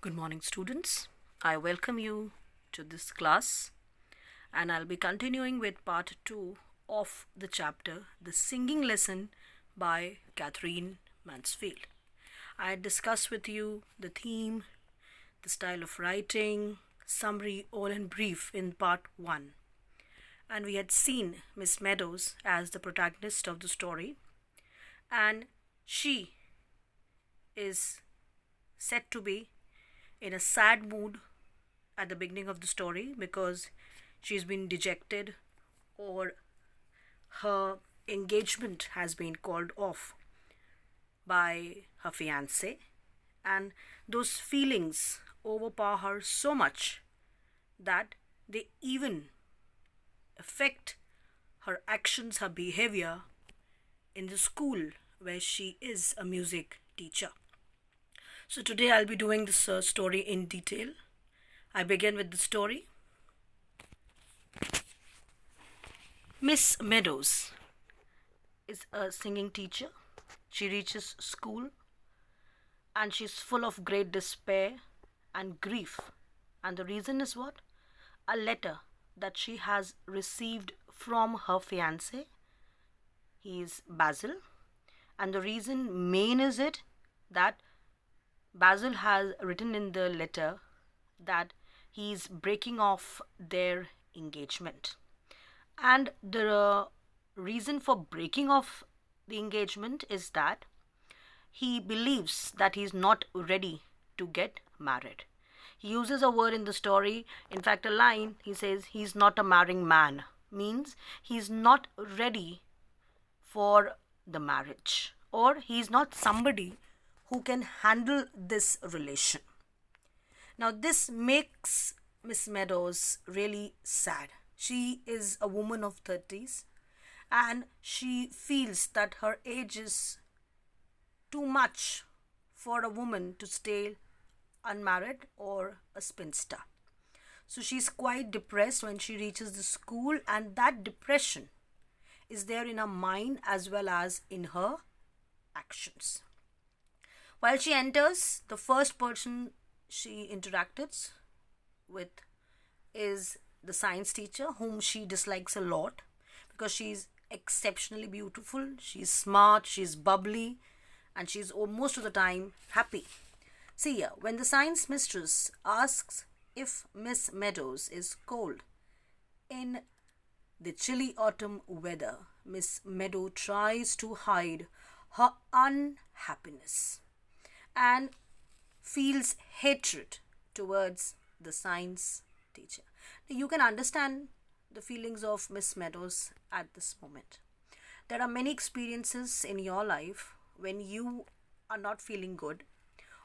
Good morning, students. I welcome you to this class, and I'll be continuing with part 2 of the chapter The Singing Lesson by Catherine Mansfield. I had discussed with you the theme, the style of writing, summary, all in brief in part 1. And we had seen Miss Meadows as the protagonist of the story, and she is said to be in a sad mood at the beginning of the story because she's been dejected or her engagement has been called off by her fiance, and those feelings overpower her so much that they even affect her actions, her behavior in the school where she is a music teacher. So today I'll be doing this story in detail. I begin with the story. Miss Meadows is a singing teacher. She reaches school and she's full of great despair and grief. And the reason is what? A letter that she has received from her fiance. He is Basil. And the reason main is it that Basil has written in the letter that he is breaking off their engagement. And the reason for breaking off the engagement is that he believes that he is not ready to get married. He uses a word in the story, in fact, a line, he says he's not a marrying man, means he's not ready for the marriage, or he's not somebody who can handle this relation. Now, this makes Miss Meadows really sad. She is a woman of 30s and she feels that her age is too much for a woman to stay unmarried or a spinster. So she's quite depressed when she reaches the school, and that depression is there in her mind as well as in her actions. While she enters, the first person she interacts with is the science teacher, whom she dislikes a lot because she's exceptionally beautiful, she's smart, she's bubbly, and she's most of the time happy. See here, when the science mistress asks if Miss Meadows is cold in the chilly autumn weather, Miss Meadow tries to hide her unhappiness and feels hatred towards the science teacher. Now, you can understand the feelings of Miss Meadows at this moment. There are many experiences in your life when you are not feeling good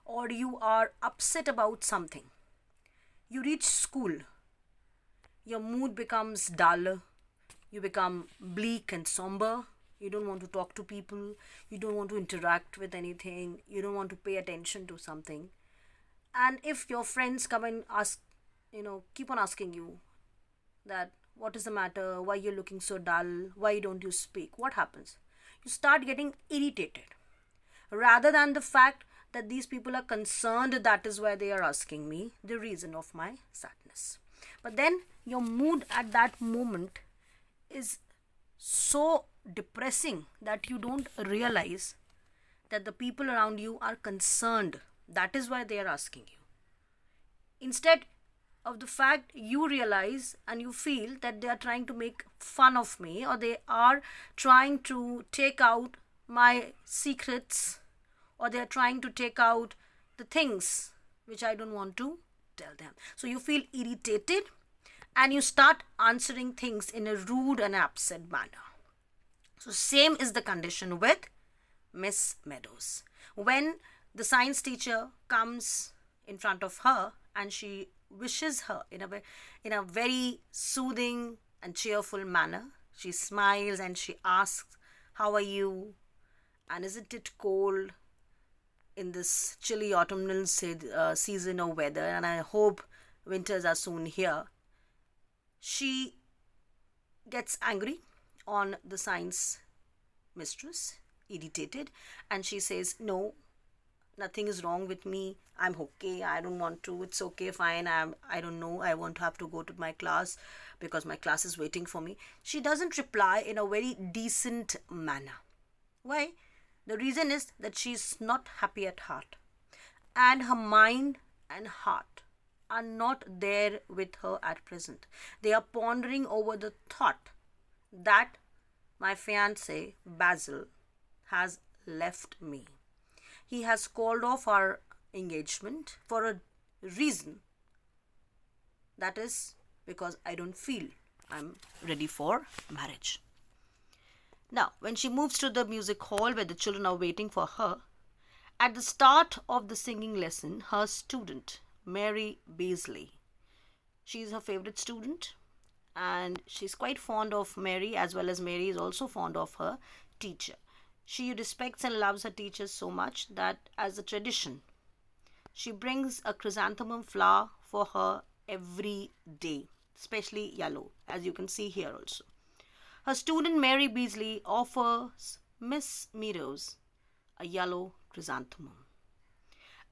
or you are upset about something. You reach school, your mood becomes dull, you become bleak and somber. You don't want to talk to people, you don't want to interact with anything, you don't want to pay attention to something. And if your friends come and ask, keep on asking you that what is the matter, why you're looking so dull, why don't you speak, what happens? You start getting irritated rather than the fact that these people are concerned, that is why they are asking me the reason of my sadness. But then your mood at that moment is so depressing that you don't realize that the people around you are concerned. That is why they are asking you. Instead of the fact, you realize and you feel that they are trying to make fun of me, or they are trying to take out my secrets, or they are trying to take out the things which I don't want to tell them. So you feel irritated and you start answering things in a rude and upset manner. So same is the condition with Miss Meadows. When the science teacher comes in front of her and she wishes her in a very soothing and cheerful manner, she smiles and she asks, "How are you? And isn't it cold in this chilly autumnal season of weather? And I hope winters are soon here." She gets angry on the science mistress, irritated, and she says, "No, nothing is wrong with me, I'm okay, I don't want to, it's okay, fine, I don't know, I won't have to go to my class because my class is waiting for me. She doesn't reply in a very decent manner. Why? The reason is that she's not happy at heart, and her mind and heart are not there with her at present. They are pondering over the thought that my fiance Basil has left me. He has called off our engagement for a reason, that is because I don't feel I'm ready for marriage. Now, when she moves to the music hall where the children are waiting for her, at the start of the singing lesson, her student, Mary Beasley, she's her favorite student, and she's quite fond of Mary, as well as Mary is also fond of her teacher. She respects and loves her teacher so much that, as a tradition, she brings a chrysanthemum flower for her every day, especially yellow, as you can see here also. Her student Mary Beasley offers Miss Meadows a yellow chrysanthemum,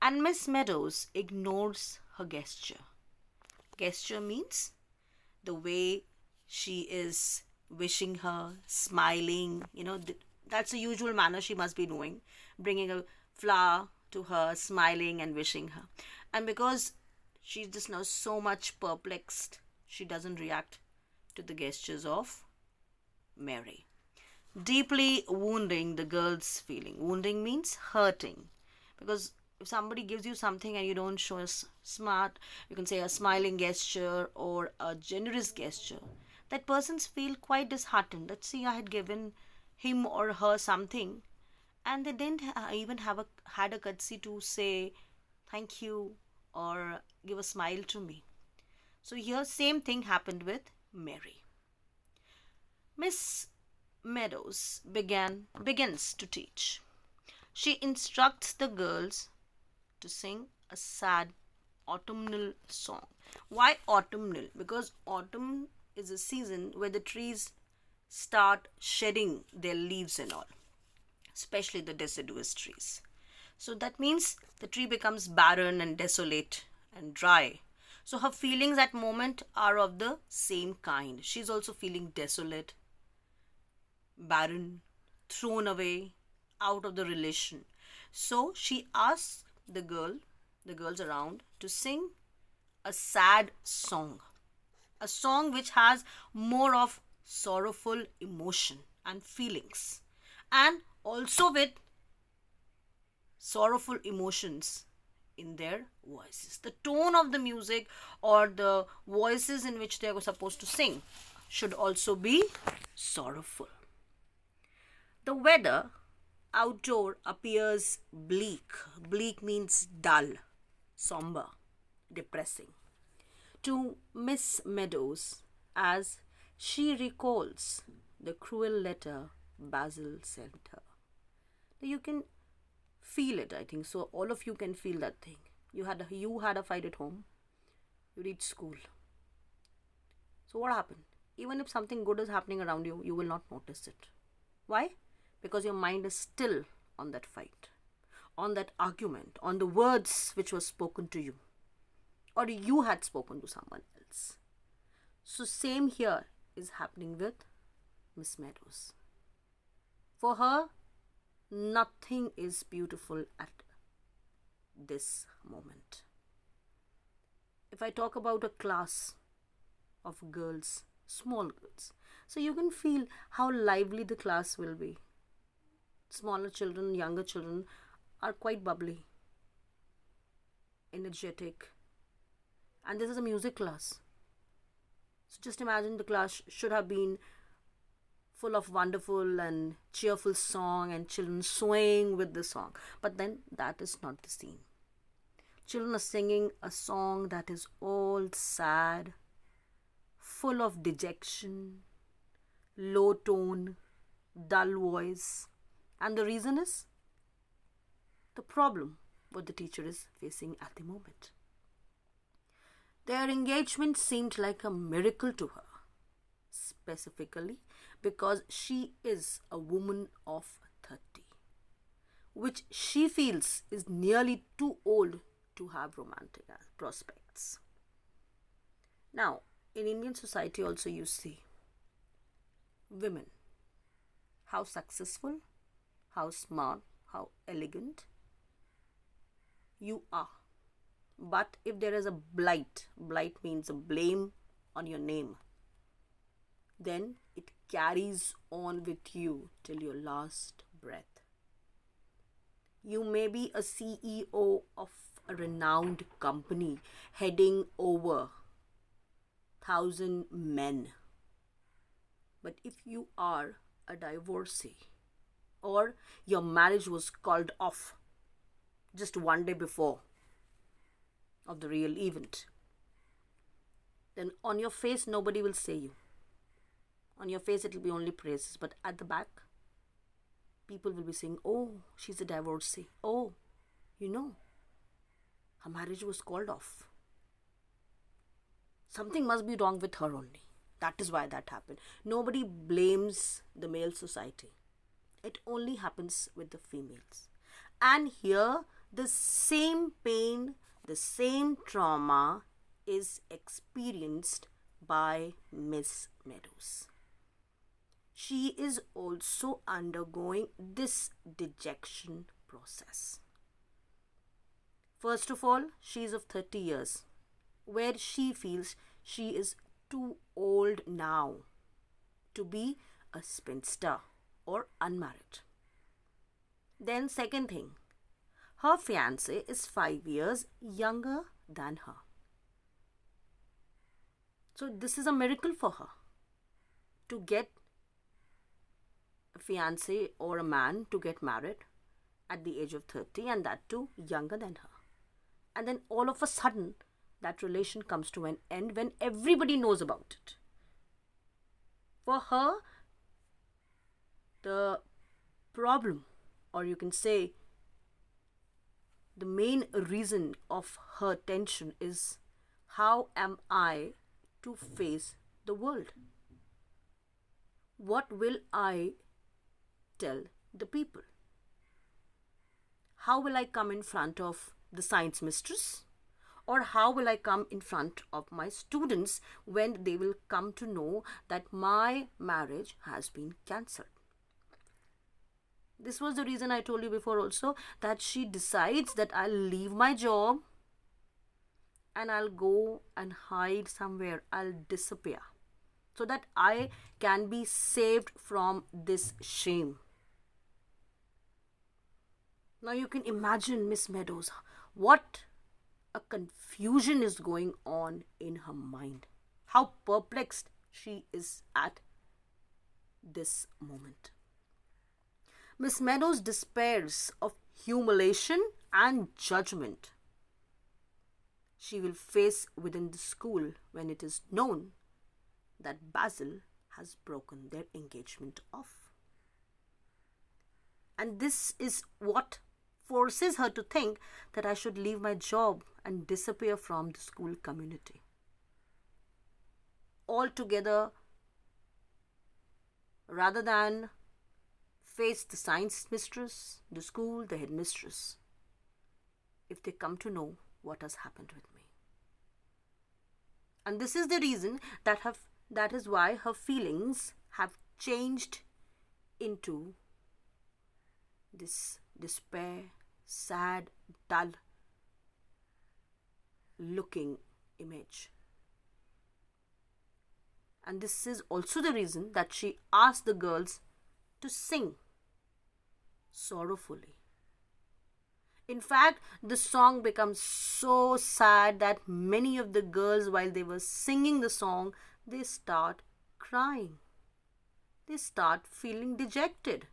and Miss Meadows ignores her gesture. Gesture means the way she is wishing her, smiling, that's the usual manner she must be doing, bringing a flower to her, smiling and wishing her. And because she's just now so much perplexed, she doesn't react to the gestures of Mary, deeply wounding the girl's feeling. Wounding means hurting, because if somebody gives you something and you don't show a smart, you can say a smiling gesture or a generous gesture, that person's feel quite disheartened. Let's see, I had given him or her something and they didn't even had a courtesy to say thank you or give a smile to me. So here same thing happened with Mary. Miss Meadows begins to teach. She instructs the girls to sing a sad autumnal song. Why autumnal? Because autumn is a season where the trees start shedding their leaves and all, especially the deciduous trees. So that means the tree becomes barren and desolate and dry. So her feelings at moment are of the same kind. She's also feeling desolate, barren, thrown away, out of the relation. So she asks the girls around to sing a sad song. A song which has more of sorrowful emotion and feelings, and also with sorrowful emotions in their voices. The tone of the music or the voices in which they are supposed to sing should also be sorrowful. The weather outdoor appears bleak. Bleak means dull, somber, depressing to Miss Meadows as she recalls the cruel letter Basil sent her. You can feel it, I think. So all of you can feel that thing. You had a fight at home. You reach school. So what happened? Even if something good is happening around you, you will not notice it. Why? Because your mind is still on that fight, on that argument, on the words which were spoken to you, or you had spoken to someone else. So same here is happening with Miss Meadows. For her, nothing is beautiful at this moment. If I talk about a class of girls, small girls, so you can feel how lively the class will be. Smaller children, younger children are quite bubbly, energetic, and this is a music class. So just imagine the class should have been full of wonderful and cheerful song and children swaying with the song. But then that is not the scene. Children are singing a song that is all sad, full of dejection, low tone, dull voice. And the reason is the problem what the teacher is facing at the moment. Their engagement seemed like a miracle to her, specifically because she is a woman of 30. which she feels is nearly too old to have romantic prospects. Now, in Indian society, also, you see women, how successful, how smart, how elegant you are. But if there is a blight means a blame on your name, then it carries on with you till your last breath. You may be a CEO of a renowned company heading over 1,000 men. But if you are a divorcee or your marriage was called off just one day before of the real event, then on your face nobody will say you. On your face it will be only praises, but at the back people will be saying, oh, she's a divorcee. Oh, her marriage was called off. Something must be wrong with her only. That is why that happened. Nobody blames the male society. It only happens with the females. And here, the same pain, the same trauma is experienced by Miss Meadows. She is also undergoing this dejection process. First of all, she is of 30 years, where she feels she is too old now to be a spinster or unmarried. Then second thing, her fiancé is 5 years younger than her. So this is a miracle for her to get a fiancé or a man to get married at the age of 30, and that too younger than her. And then all of a sudden that relation comes to an end when everybody knows about it. For her, the problem, or you can say the main reason of her tension is, how am I to face the world? What will I tell the people? How will I come in front of the science mistress? Or how will I come in front of my students when they will come to know that my marriage has been cancelled? This was the reason I told you before also, that she decides that I'll leave my job and I'll go and hide somewhere. I'll disappear so that I can be saved from this shame. Now you can imagine Miss Meadows, what a confusion is going on in her mind. How perplexed she is at this moment. Miss Meadows despairs of humiliation and judgment she will face within the school when it is known that Basil has broken their engagement off. And this is what forces her to think that I should leave my job and disappear from the school community. Altogether, rather than face the science mistress, the school, the headmistress, if they come to know what has happened with me. And this is the reason that is why her feelings have changed into this despair, sad, dull looking image. And this is also the reason that she asked the girls to sing sorrowfully. In fact, the song becomes so sad that many of the girls, while they were singing the song, they start crying. They start feeling dejected.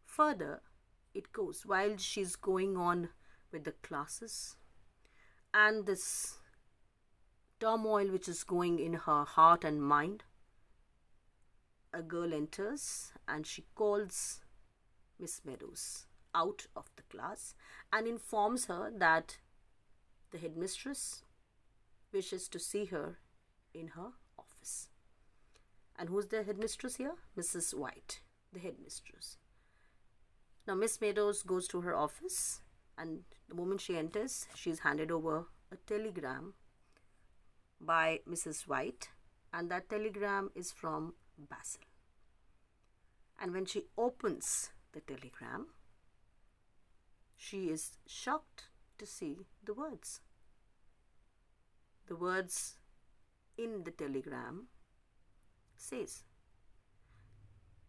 Further, it goes while she's going on with the classes and this turmoil which is going in her heart and mind. A girl enters and she calls Miss Meadows out of the class and informs her that the headmistress wishes to see her in her office. And who's the headmistress here? Mrs. White, the headmistress. Now, Miss Meadows goes to her office, and the moment she enters, she is handed over a telegram by Mrs. White, and that telegram is from Basil. And when she opens the telegram, she is shocked to see the words. The words in the telegram says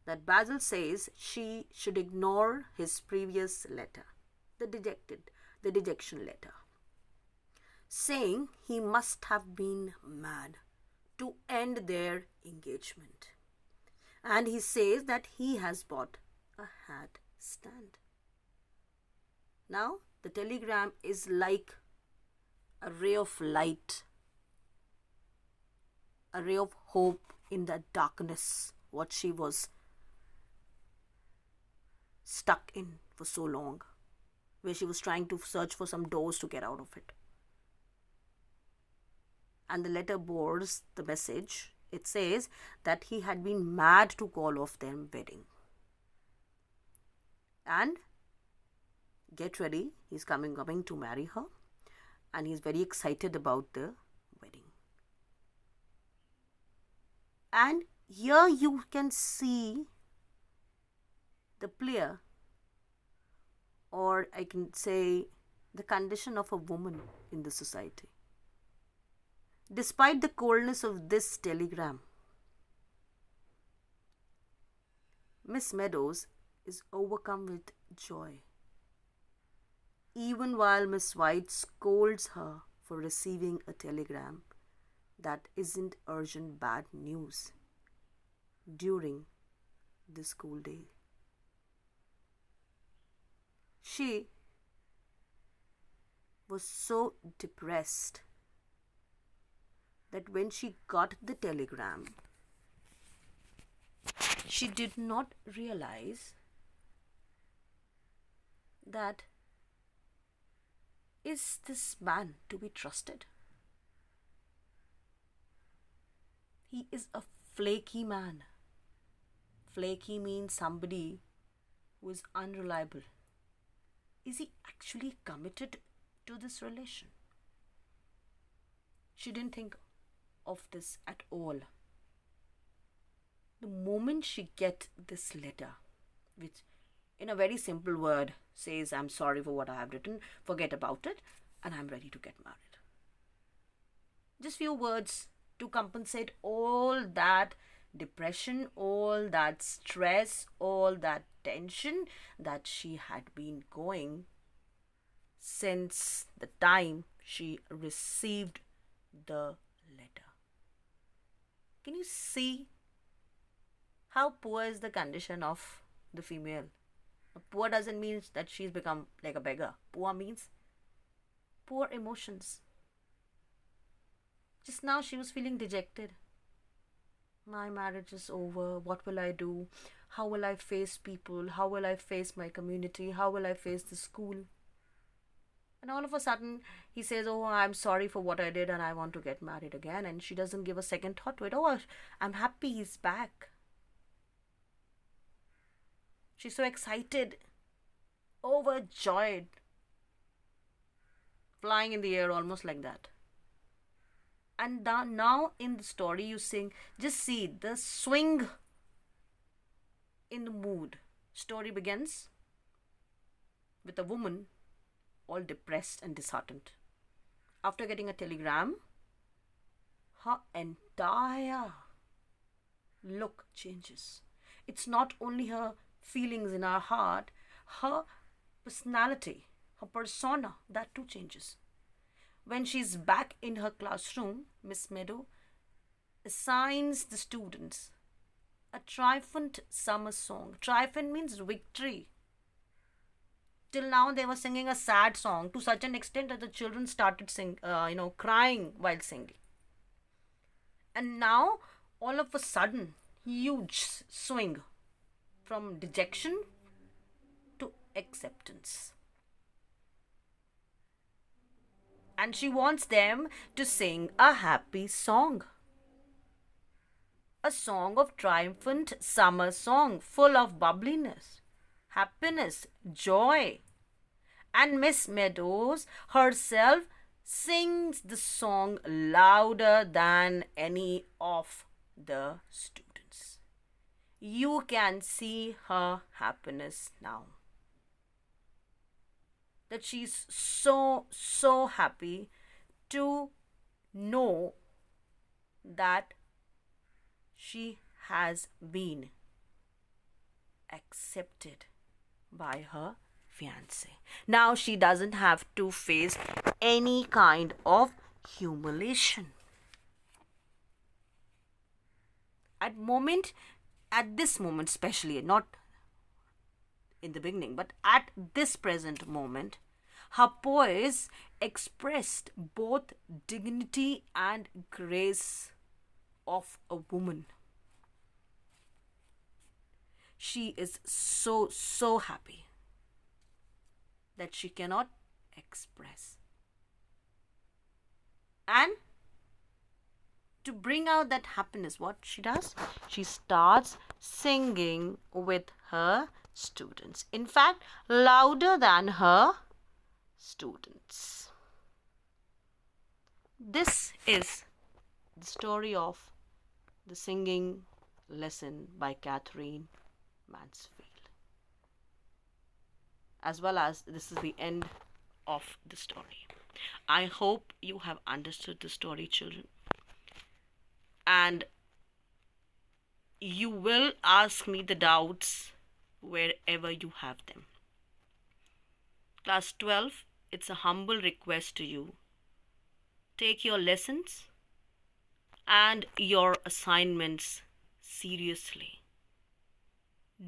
that Basil says she should ignore his previous letter, the dejection letter, saying he must have been mad to end their engagement. And he says that he has bought a hat stand. Now, the telegram is like a ray of light, a ray of hope in that darkness, what she was stuck in for so long, where she was trying to search for some doors to get out of it. And the letter bears the message. It says that he had been mad to call off their wedding. And get ready, he's coming to marry her, and he's very excited about the wedding. And here you can see the player, or I can say the condition of a woman in the society. Despite the coldness of this telegram, Miss Meadows is overcome with joy, even while Miss White scolds her for receiving a telegram that isn't urgent bad news during the school day. She was so depressed that when she got the telegram, she did not realize that is this man to be trusted? He is a flaky man. Flaky means somebody who is unreliable. Is he actually committed to this relation? She didn't think of this at all. The moment she get this letter, which in a very simple word says, I'm sorry for what I have written, forget about it, and I'm ready to get married. Just few words to compensate all that depression, all that stress, all that tension that she had been going since the time she received the letter. Can you see how poor is the condition of the female? Poor doesn't mean that she's become like a beggar. Poor means poor emotions. Just now she was feeling dejected. My marriage is over. What will I do? How will I face people? How will I face my community? How will I face the school? And all of a sudden, he says, oh, I'm sorry for what I did and I want to get married again. And she doesn't give a second thought to it. Oh, I'm happy he's back. She's so excited, overjoyed, flying in the air almost like that. And now in the story you just see the swing in the mood. Story begins with a woman all depressed and disheartened. After getting a telegram, her entire look changes. It's not only her feelings in her heart, her personality, her persona, that too changes. When she's back in her classroom, Miss Meadow assigns the students a triumphant summer song. Triumphant means victory. Till now they were singing a sad song to such an extent that the children started crying while singing. And now all of a sudden, huge swing from dejection to acceptance. And she wants them to sing a happy song. A song of triumphant summer song full of bubbliness. happiness, joy. And Miss Meadows herself sings the song louder than any of the students. You can see her happiness now. That she's so happy to know that she has been accepted by her fiance. Now she doesn't have to face any kind of humiliation. At this moment especially, not in the beginning, but at this present moment, her poise expressed both dignity and grace of a woman. She is so happy that she cannot express. And to bring out that happiness, what she does? She starts singing with her students. In fact, louder than her students. This is the story of the singing lesson by Catherine Mansfield. As well as this is the end of the story. I hope you have understood the story, children. And you will ask me the doubts wherever you have them. Class 12, it's a humble request to you. Take your lessons and your assignments seriously.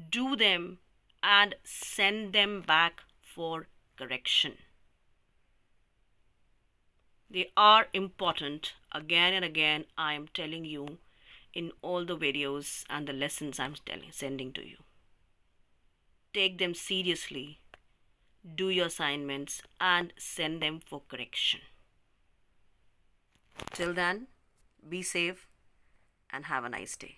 Do them and send them back for correction. They are important. Again and again, I am telling you in all the videos and the lessons I'm sending to you. Take them seriously. Do your assignments and send them for correction. Till then, be safe and have a nice day.